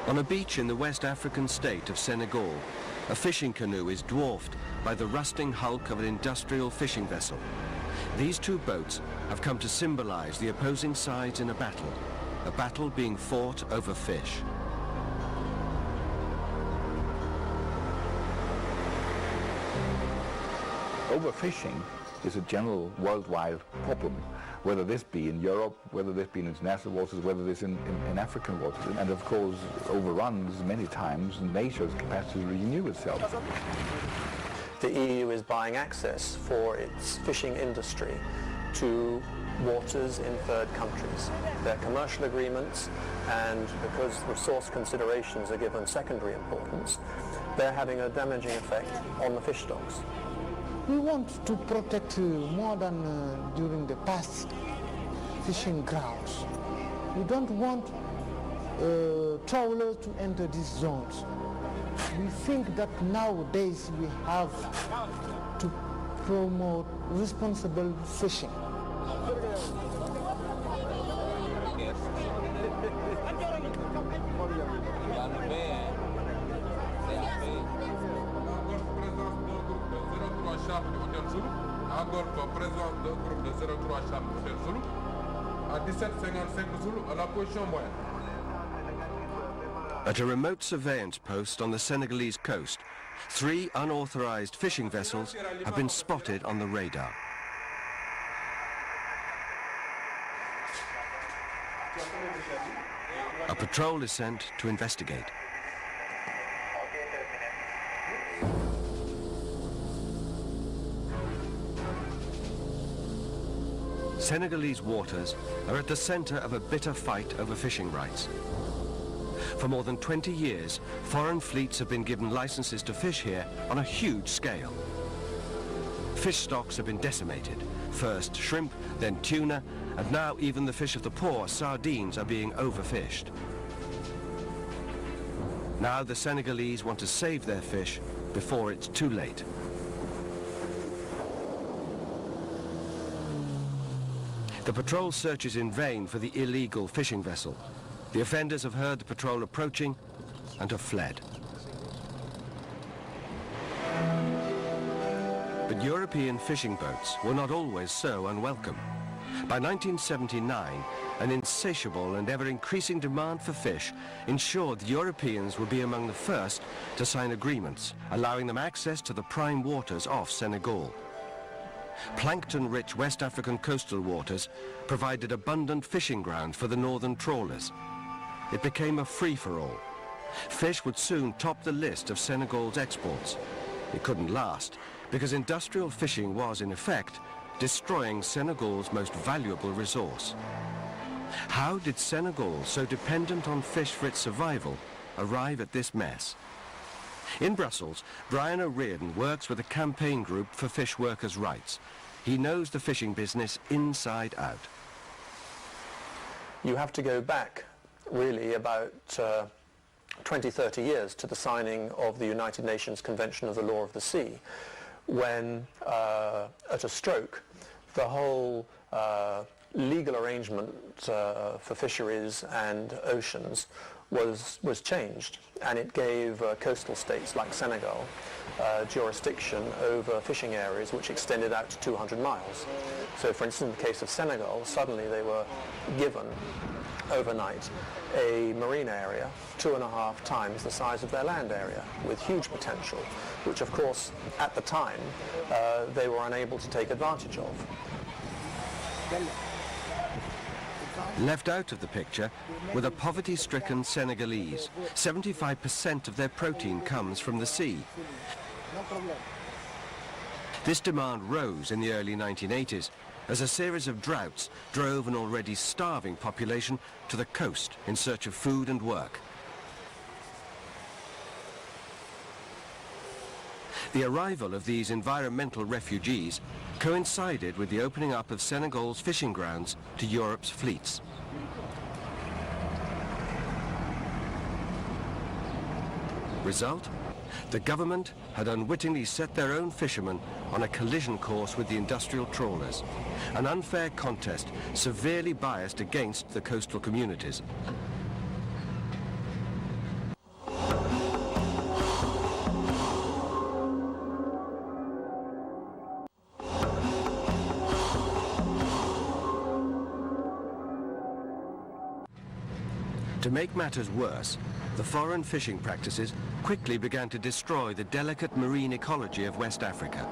On a beach in the West African state of Senegal, a fishing canoe is dwarfed by the rusting hulk of an industrial fishing vessel. These two boats have come to symbolize the opposing sides in a battle being fought over fish. Overfishing is a general worldwide problem, whether this be in Europe, whether this be in international waters, whether this in African waters, and of course overruns many times nature's capacity to renew itself. The EU is buying access for its fishing industry to waters in third countries. They're commercial agreements, and because resource considerations are given secondary importance, they're having a damaging effect on the fish stocks. We want to protect more than during the past fishing grounds. We don't want trawlers to enter these zones. We think that nowadays we have to promote responsible fishing. At a remote surveillance post on the Senegalese coast, 3 unauthorized fishing vessels have been spotted on the radar. A patrol is sent to investigate. Senegalese waters are at the center of a bitter fight over fishing rights. For more than 20 years, foreign fleets have been given licenses to fish here on a huge scale. Fish stocks have been decimated. First shrimp, then tuna, and now even the fish of the poor, sardines, are being overfished. Now the Senegalese want to save their fish before it's too late. The patrol searches in vain for the illegal fishing vessel. The offenders have heard the patrol approaching and have fled. But European fishing boats were not always so unwelcome. By 1979, an insatiable and ever-increasing demand for fish ensured the Europeans would be among the first to sign agreements, allowing them access to the prime waters off Senegal. Plankton-rich West African coastal waters provided abundant fishing ground for the northern trawlers. It became a free-for-all. Fish would soon top the list of Senegal's exports. It couldn't last, because industrial fishing was, in effect, destroying Senegal's most valuable resource. How did Senegal, so dependent on fish for its survival, arrive at this mess? In Brussels, Brian O'Riordan works with a campaign group for fish workers' rights. He knows the fishing business inside out. You have to go back, really, about 20, 30 years to the signing of the United Nations Convention of the Law of the Sea, when, at a stroke, the whole legal arrangement for fisheries and oceans was changed, and it gave coastal states like Senegal jurisdiction over fishing areas which extended out to 200 miles. So for instance, in the case of Senegal, suddenly they were given overnight a marine area 2.5 times the size of their land area, with huge potential, which of course at the time they were unable to take advantage of. Left out of the picture were the poverty-stricken Senegalese. 75% of their protein comes from the sea. This demand rose in the early 1980s as a series of droughts drove an already starving population to the coast in search of food and work. The arrival of these environmental refugees coincided with the opening up of Senegal's fishing grounds to Europe's fleets. Result? The government had unwittingly set their own fishermen on a collision course with the industrial trawlers, an unfair contest severely biased against the coastal communities. To make matters worse, the foreign fishing practices quickly began to destroy the delicate marine ecology of West Africa.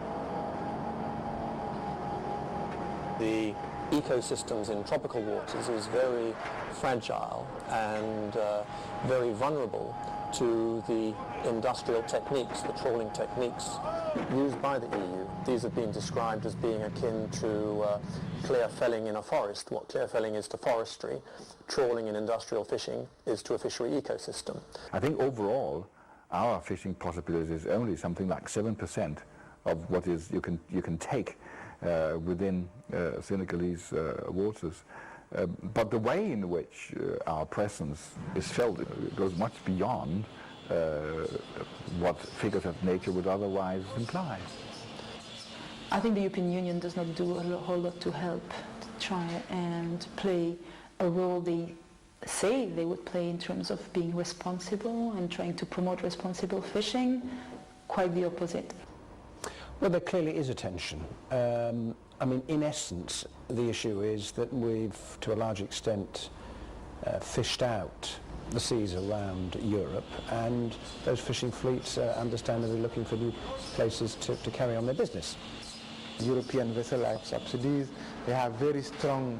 The ecosystems in tropical waters is very fragile and very vulnerable to the industrial techniques, the trawling techniques used by the EU. These have been described as being akin to clear felling in a forest. What clear felling is to forestry, trawling in industrial fishing is to a fishery ecosystem. I think overall our fishing possibilities is only something like 7% of what is you can take within Senegalese waters. But the way in which our presence is felt goes much beyond what figures of nature would otherwise imply. I think the European Union does not do a whole lot to help to try and play a role they say they would play in terms of being responsible and trying to promote responsible fishing. Quite the opposite. Well, there clearly is a tension. I mean, in essence, the issue is that we've, to a large extent, fished out the seas around Europe, and those fishing fleets are understandably looking for new places to carry on their business. European vessels have subsidies, they have very strong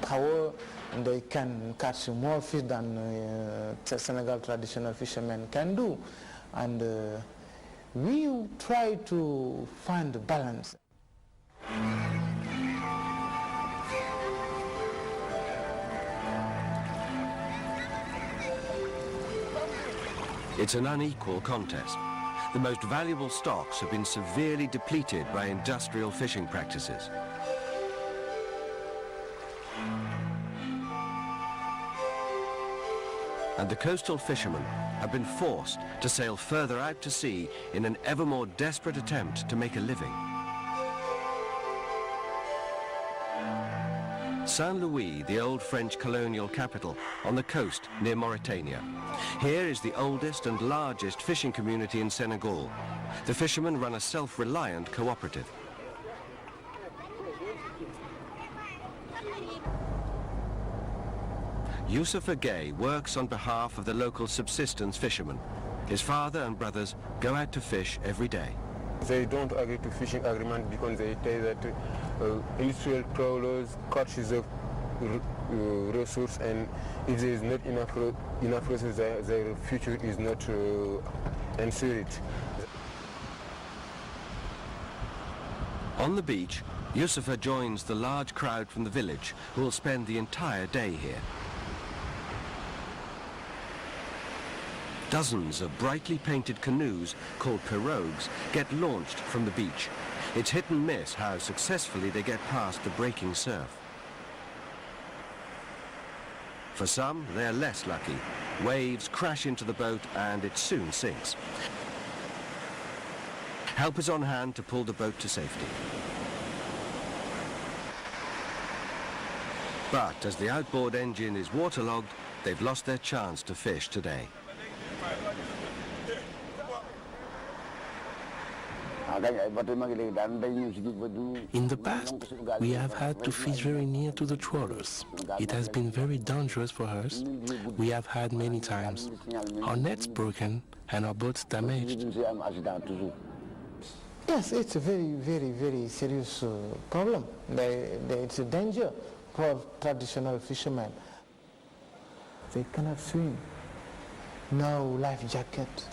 power, and they can catch more fish than Senegal traditional fishermen can do. And we try to find a balance. It's an unequal contest. The most valuable stocks have been severely depleted by industrial fishing practices. And the coastal fishermen have been forced to sail further out to sea in an ever more desperate attempt to make a living. Saint-Louis, the old French colonial capital, on the coast near Mauritania. Here is the oldest and largest fishing community in Senegal. The fishermen run a self-reliant cooperative. Youssoufa Gay works on behalf of the local subsistence fishermen. His father and brothers go out to fish every day. They don't agree to fishing agreement because they say that industrial trawlers catches the resource, and if there is not enough resources, their future is not ensured. On the beach, Youssoufa joins the large crowd from the village who will spend the entire day here. Dozens of brightly painted canoes, called pirogues, get launched from the beach. It's hit and miss how successfully they get past the breaking surf. For some, they're less lucky. Waves crash into the boat and it soon sinks. Help is on hand to pull the boat to safety. But as the outboard engine is waterlogged, they've lost their chance to fish today. In the past, we have had to fish very near to the trawlers. It has been very dangerous for us. We have had many times our nets broken and our boats damaged. Yes, it's a very, very, very serious problem. It's a danger for traditional fishermen. They cannot swim. No life jacket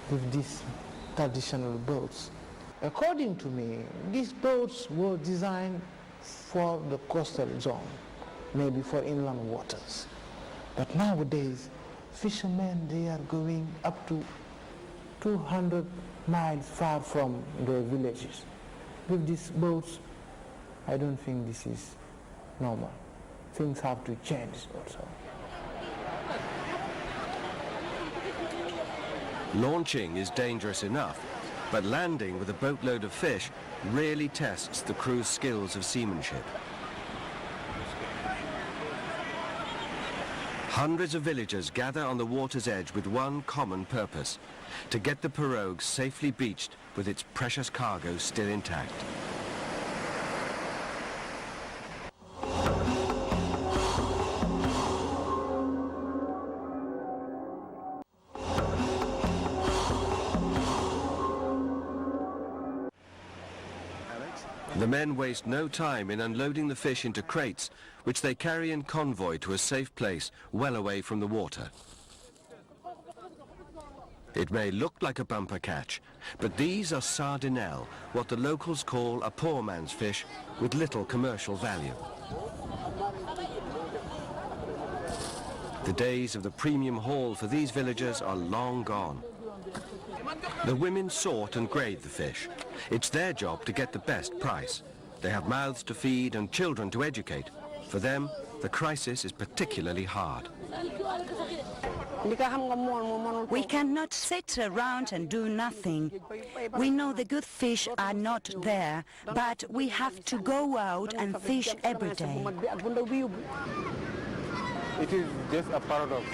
with these traditional boats. According to me, these boats were designed for the coastal zone, maybe for inland waters. But nowadays, fishermen, they are going up to 200 miles far from their villages. With these boats, I don't think this is normal. Things have to change also. Launching is dangerous enough, but landing with a boatload of fish really tests the crew's skills of seamanship. Hundreds of villagers gather on the water's edge with one common purpose: to get the pirogue safely beached with its precious cargo still intact. The men waste no time in unloading the fish into crates, which they carry in convoy to a safe place well away from the water. It may look like a bumper catch, but these are sardinelle, what the locals call a poor man's fish with little commercial value. The days of the premium haul for these villagers are long gone. The women sort and grade the fish. It's their job to get the best price. They have mouths to feed and children to educate. For them, the crisis is particularly hard. We cannot sit around and do nothing. We know the good fish are not there, but we have to go out and fish every day. It is just a paradox.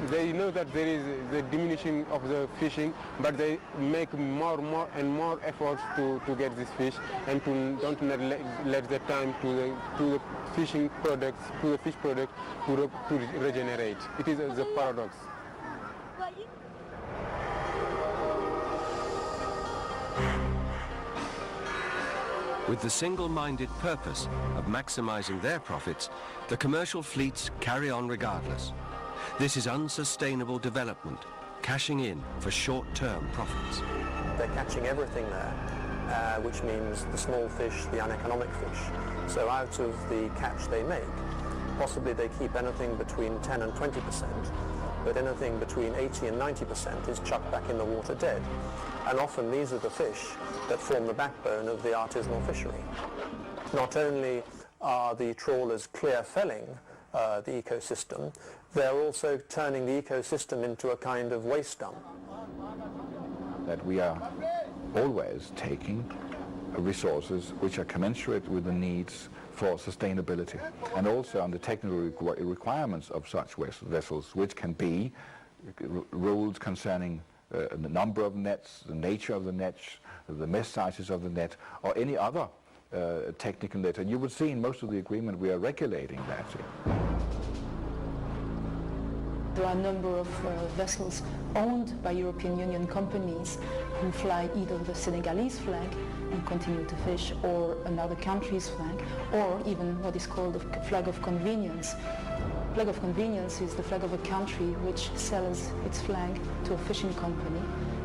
They know that there is the diminishing of the fishing, but they make more and more efforts to get this fish, and to don't let the time to the fishing products, to the fish product to regenerate. It is the paradox. With the single-minded purpose of maximizing their profits, the commercial fleets carry on regardless. This is unsustainable development, cashing in for short-term profits. They're catching everything there, which means the small fish, the uneconomic fish. So out of the catch they make, possibly they keep anything between 10 and 20%, but anything between 80 and 90% is chucked back in the water dead. And often these are the fish that form the backbone of the artisanal fishery. Not only are the trawlers clear felling the ecosystem, they're also turning the ecosystem into a kind of waste dump. That we are always taking resources which are commensurate with the needs for sustainability, and also on the technical requirements of such vessels, which can be rules concerning the number of nets, the nature of the nets, the mesh sizes of the net, or any other technical data. And you would see in most of the agreement we are regulating that. There are a number of vessels owned by European Union companies who fly either the Senegalese flag and continue to fish, or another country's flag, or even what is called a flag of convenience. Flag of convenience is the flag of a country which sells its flag to a fishing company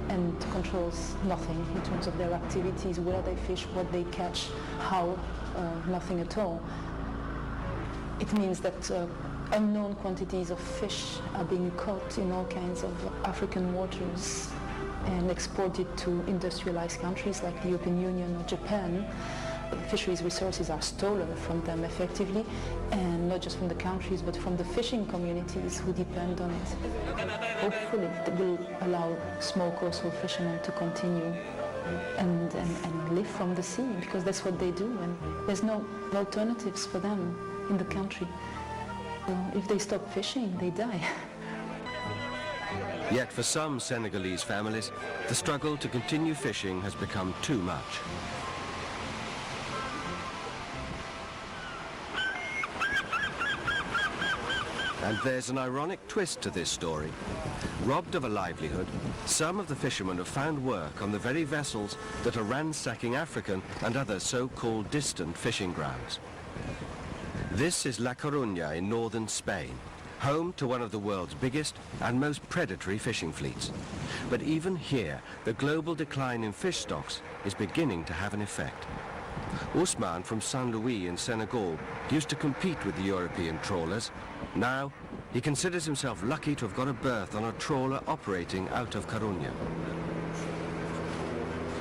and controls nothing in terms of their activities, where they fish, what they catch, how, nothing at all. It means that unknown quantities of fish are being caught in all kinds of African waters and exported to industrialized countries like the European Union or Japan. Fisheries resources are stolen from them effectively, and not just from the countries but from the fishing communities who depend on it. Hopefully it will allow small coastal fishermen to continue and live from the sea, because that's what they do, and there's no alternatives for them in the country. If they stop fishing, they die. Yet for some Senegalese families, the struggle to continue fishing has become too much. And there's an ironic twist to this story. Robbed of a livelihood, some of the fishermen have found work on the very vessels that are ransacking African and other so-called distant fishing grounds. This is La Coruña in northern Spain, home to one of the world's biggest and most predatory fishing fleets. But even here, the global decline in fish stocks is beginning to have an effect. Ousmane from Saint-Louis in Senegal used to compete with the European trawlers. Now, he considers himself lucky to have got a berth on a trawler operating out of Coruña.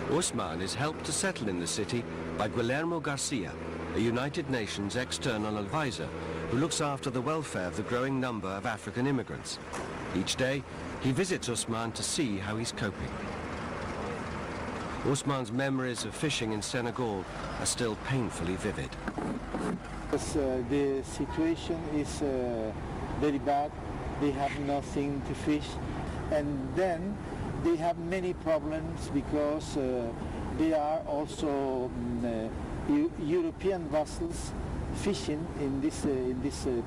Ousmane is helped to settle in the city by Guillermo Garcia, a United Nations external advisor who looks after the welfare of the growing number of African immigrants. Each day, he visits Ousmane to see how he's coping. Ousmane's memories of fishing in Senegal are still painfully vivid. The situation is very bad. They have nothing to fish, and then they have many problems because they are also European vessels fishing in this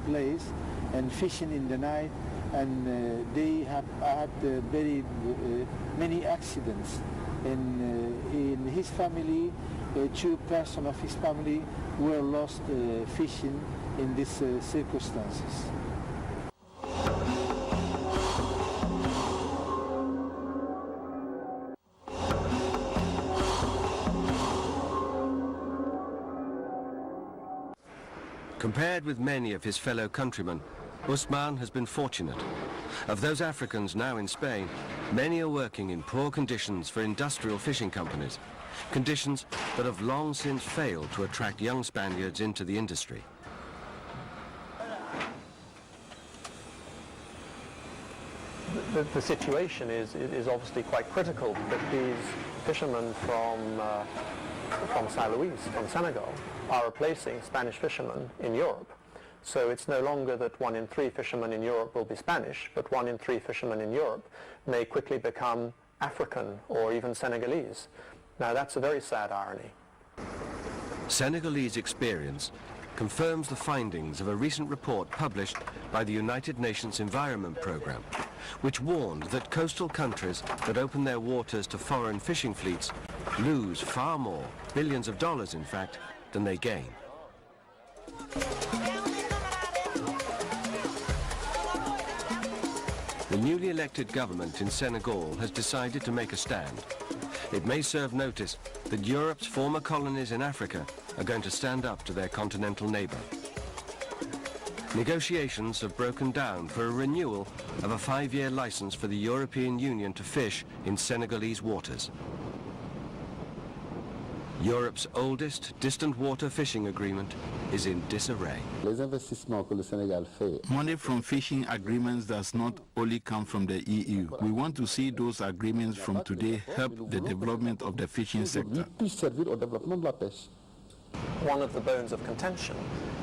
place and fishing in the night, and they have had very many accidents. In his family, 2 persons of his family were lost fishing in these circumstances. Compared with many of his fellow countrymen, Usman has been fortunate. Of those Africans now in Spain, many are working in poor conditions for industrial fishing companies, conditions that have long since failed to attract young Spaniards into the industry. The situation is obviously quite critical, but these fishermen from Saint Louis, from Senegal, are replacing Spanish fishermen in Europe. So it's no longer that 1 in 3 fishermen in Europe will be Spanish, but 1 in 3 fishermen in Europe may quickly become African or even Senegalese. Now that's a very sad irony. Senegalese experience confirms the findings of a recent report published by the United Nations Environment Programme, which warned that coastal countries that open their waters to foreign fishing fleets lose far more, billions of dollars in fact, than they gain. The newly elected government in Senegal has decided to make a stand. It may serve notice that Europe's former colonies in Africa are going to stand up to their continental neighbour. Negotiations have broken down for a renewal of a 5-year licence for the European Union to fish in Senegalese waters. Europe's oldest distant water fishing agreement is in disarray. Money from fishing agreements does not only come from the EU. We want to see those agreements from today help the development of the fishing sector. One of the bones of contention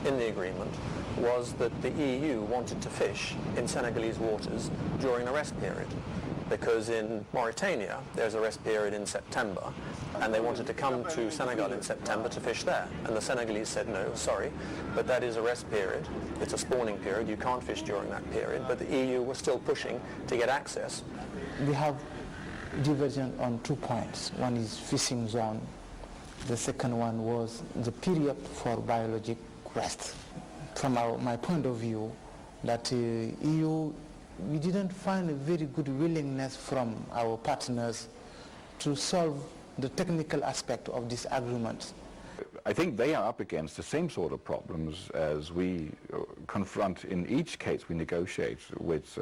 in the agreement was that the EU wanted to fish in Senegalese waters during a rest period, because in Mauritania there's a rest period in September, and they wanted to come to Senegal in September to fish there. And the Senegalese said, no, sorry, but that is a rest period. It's a spawning period. You can't fish during that period. But the EU was still pushing to get access. We have divergence on 2 points. One is fishing zone. The second one was the period for biologic rest. From my point of view, that EU, we didn't find a very good willingness from our partners to solve the technical aspect of this agreement. I think they are up against the same sort of problems as we confront in each case we negotiate with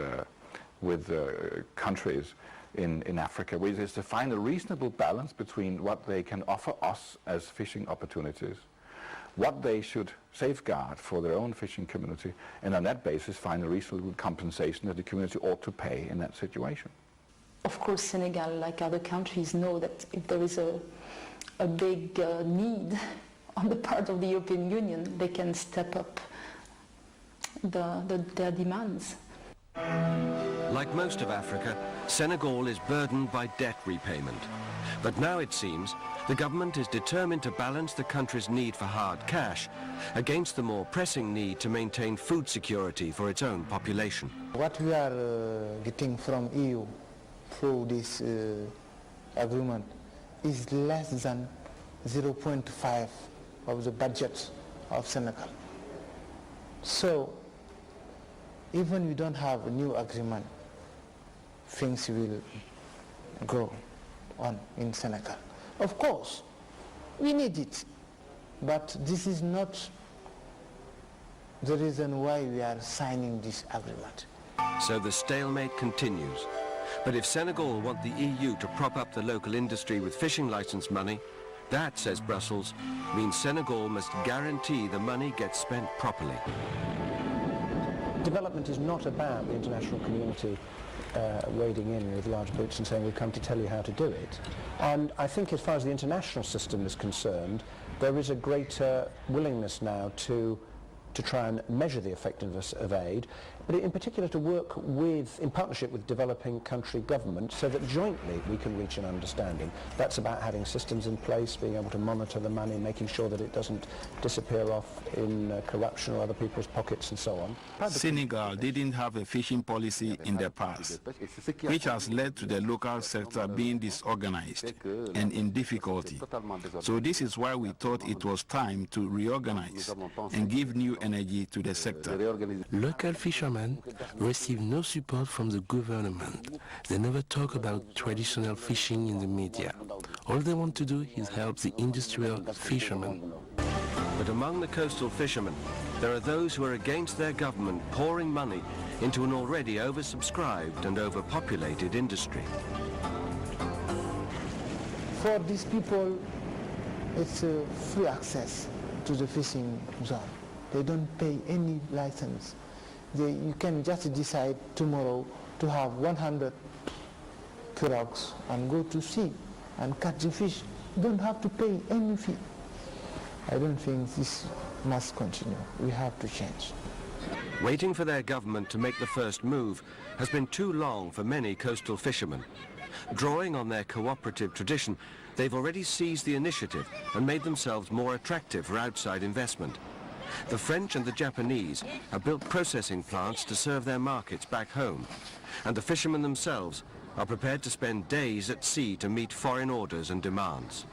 countries in Africa, which is to find a reasonable balance between what they can offer us as fishing opportunities, what they should safeguard for their own fishing community, and on that basis find a reasonable compensation that the community ought to pay in that situation. Of course, Senegal, like other countries, know that if there is a big need on the part of the European Union, they can step up their demands. Like most of Africa, Senegal is burdened by debt repayment. But now it seems the government is determined to balance the country's need for hard cash against the more pressing need to maintain food security for its own population. What we are getting from EU through this agreement is less than 0.5 of the budget of Senegal. So even we don't have a new agreement, things will go on in Senegal. Of course, we need it, but this is not the reason why we are signing this agreement. So the stalemate continues. But if Senegal want the EU to prop up the local industry with fishing license money, that, says Brussels, means Senegal must guarantee the money gets spent properly. Development is not about the international community wading in with large boots and saying we've come to tell you how to do it. And I think as far as the international system is concerned, there is a greater willingness now to to try and measure the effectiveness of aid, but in particular to work in partnership with developing country governments so that jointly we can reach an understanding. That's about having systems in place, being able to monitor the money, making sure that it doesn't disappear off in corruption or other people's pockets and so on. Senegal didn't have a fishing policy in the past, which has led to the local sector being disorganized and in difficulty. So this is why we thought it was time to reorganize and give new energy to the sector. Local fishermen receive no support from the government. They never talk about traditional fishing in the media. All they want to do is help the industrial fishermen. But among the coastal fishermen, there are those who are against their government pouring money into an already oversubscribed and overpopulated industry. For these people, it's free access to the fishing zone. They don't pay any license. You can just decide tomorrow to have 100 pirogues and go to sea and catch the fish. You don't have to pay any fee. I don't think this must continue. We have to change. Waiting for their government to make the first move has been too long for many coastal fishermen. Drawing on their cooperative tradition, they've already seized the initiative and made themselves more attractive for outside investment. The French and the Japanese have built processing plants to serve their markets back home, and the fishermen themselves are prepared to spend days at sea to meet foreign orders and demands.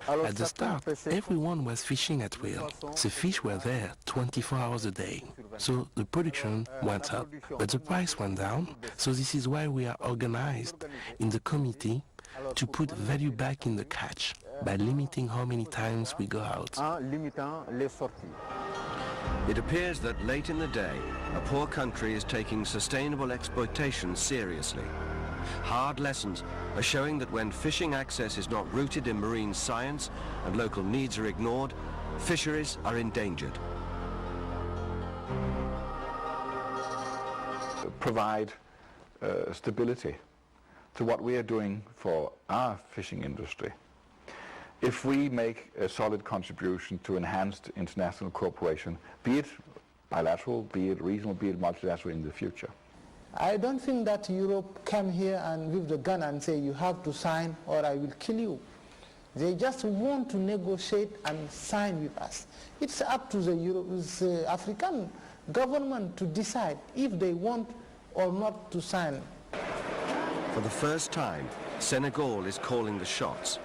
At the start, everyone was fishing at will. The fish were there 24 hours a day. So the production went up, but the price went down. So this is why we are organized in the committee to put value back in the catch by limiting how many times we go out. It appears that late in the day, a poor country is taking sustainable exploitation seriously. Hard lessons are showing that when fishing access is not rooted in marine science and local needs are ignored, fisheries are endangered. Provide stability to what we are doing for our fishing industry. If we make a solid contribution to enhanced international cooperation, be it bilateral, be it regional, be it multilateral in the future. I don't think that Europe came here and with the gun and say you have to sign or I will kill you. They just want to negotiate and sign with us. It's up to the African government to decide if they want or not to sign. For the first time, Senegal is calling the shots,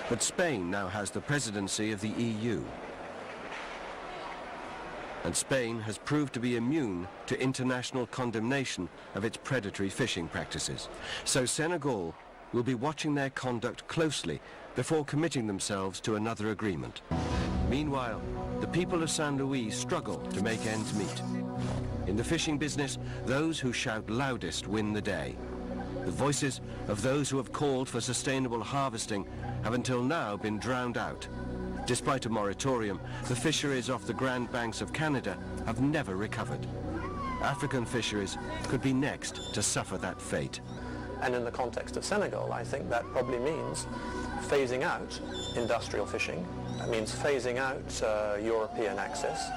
but Spain now has the presidency of the EU. And Spain has proved to be immune to international condemnation of its predatory fishing practices. So Senegal will be watching their conduct closely before committing themselves to another agreement. Meanwhile, the people of Saint Louis struggle to make ends meet. In the fishing business, those who shout loudest win the day. The voices of those who have called for sustainable harvesting have until now been drowned out. Despite a moratorium, the fisheries off the Grand Banks of Canada have never recovered. African fisheries could be next to suffer that fate. And in the context of Senegal, I think that probably means phasing out industrial fishing. That means phasing out European access.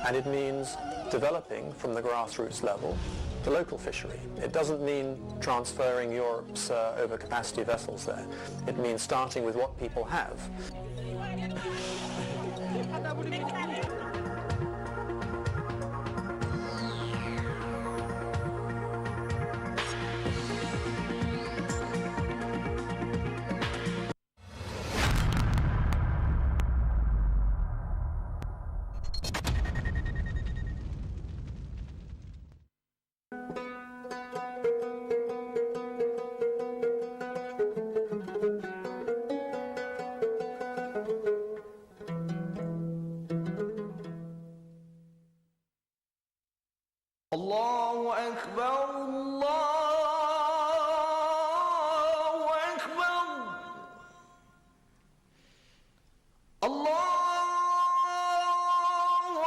And it means developing from the grassroots level the local fishery. It doesn't mean transferring Europe's overcapacity vessels there. It means starting with what people have. Allahu Akbar, Allahu Akbar, Allahu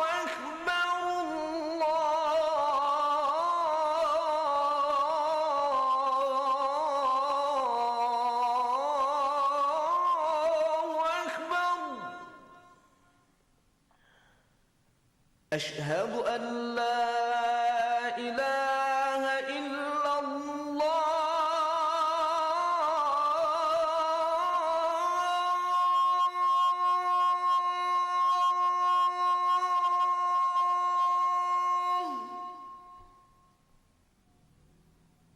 Akbar, Allahu Akbar. أشهد أن لا إله إلا الله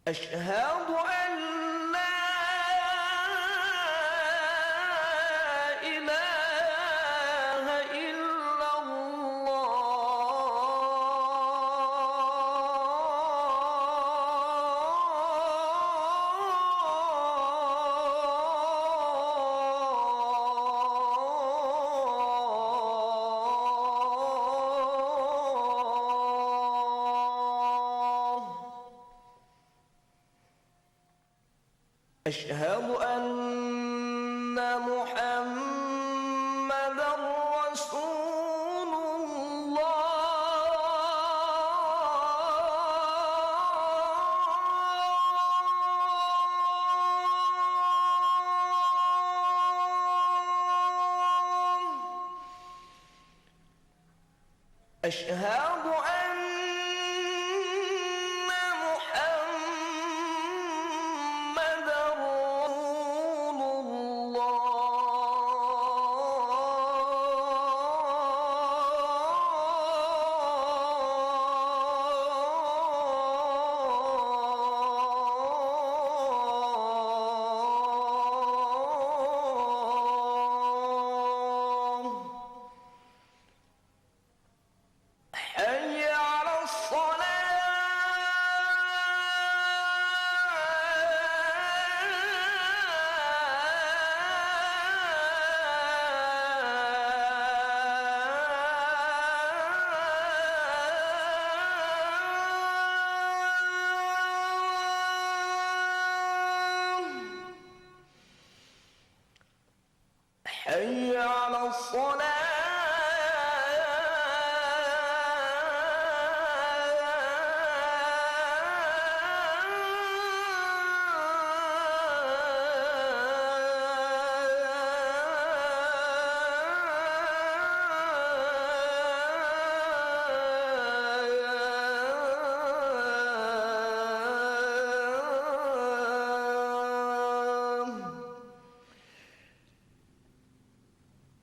أشهد أن لا إله إلا أشهد أن محمدًا رسول الله أشهد أن محمدًا رسول الله حي على الصلاة حي على الصلاة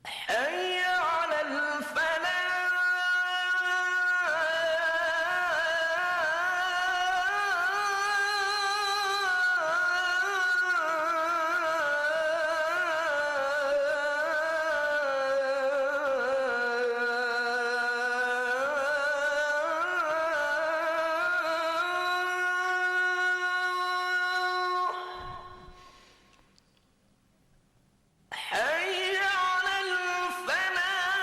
حي على الفلاح حي على الفلاح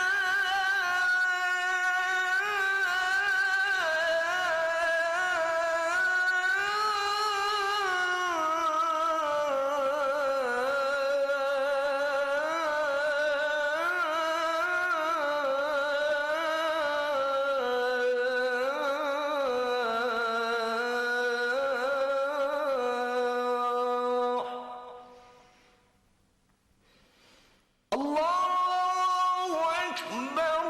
الله أكبر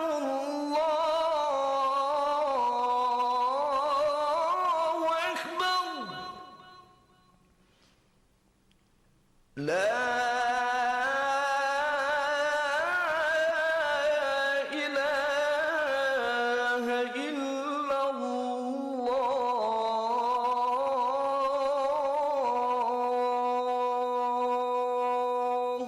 الله أكبر لا إله إلا الله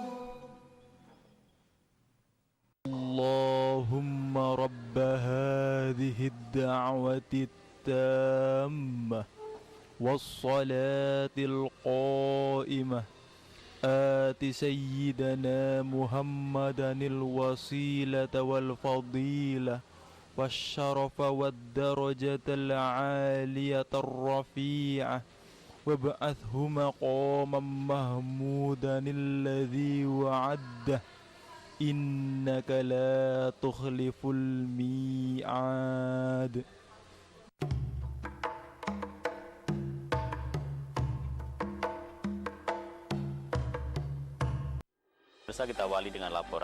اللهم رب هذه الدعوة التامة والصلاة القائمة آت سيدنا محمدا الوسيلة والفضيلة والشرف والدرجة العالية الرفيعة وابعثه مقاما محمودا الذي وعده إنك لا تخلف الميعاد. Bisa kita awali dengan laporan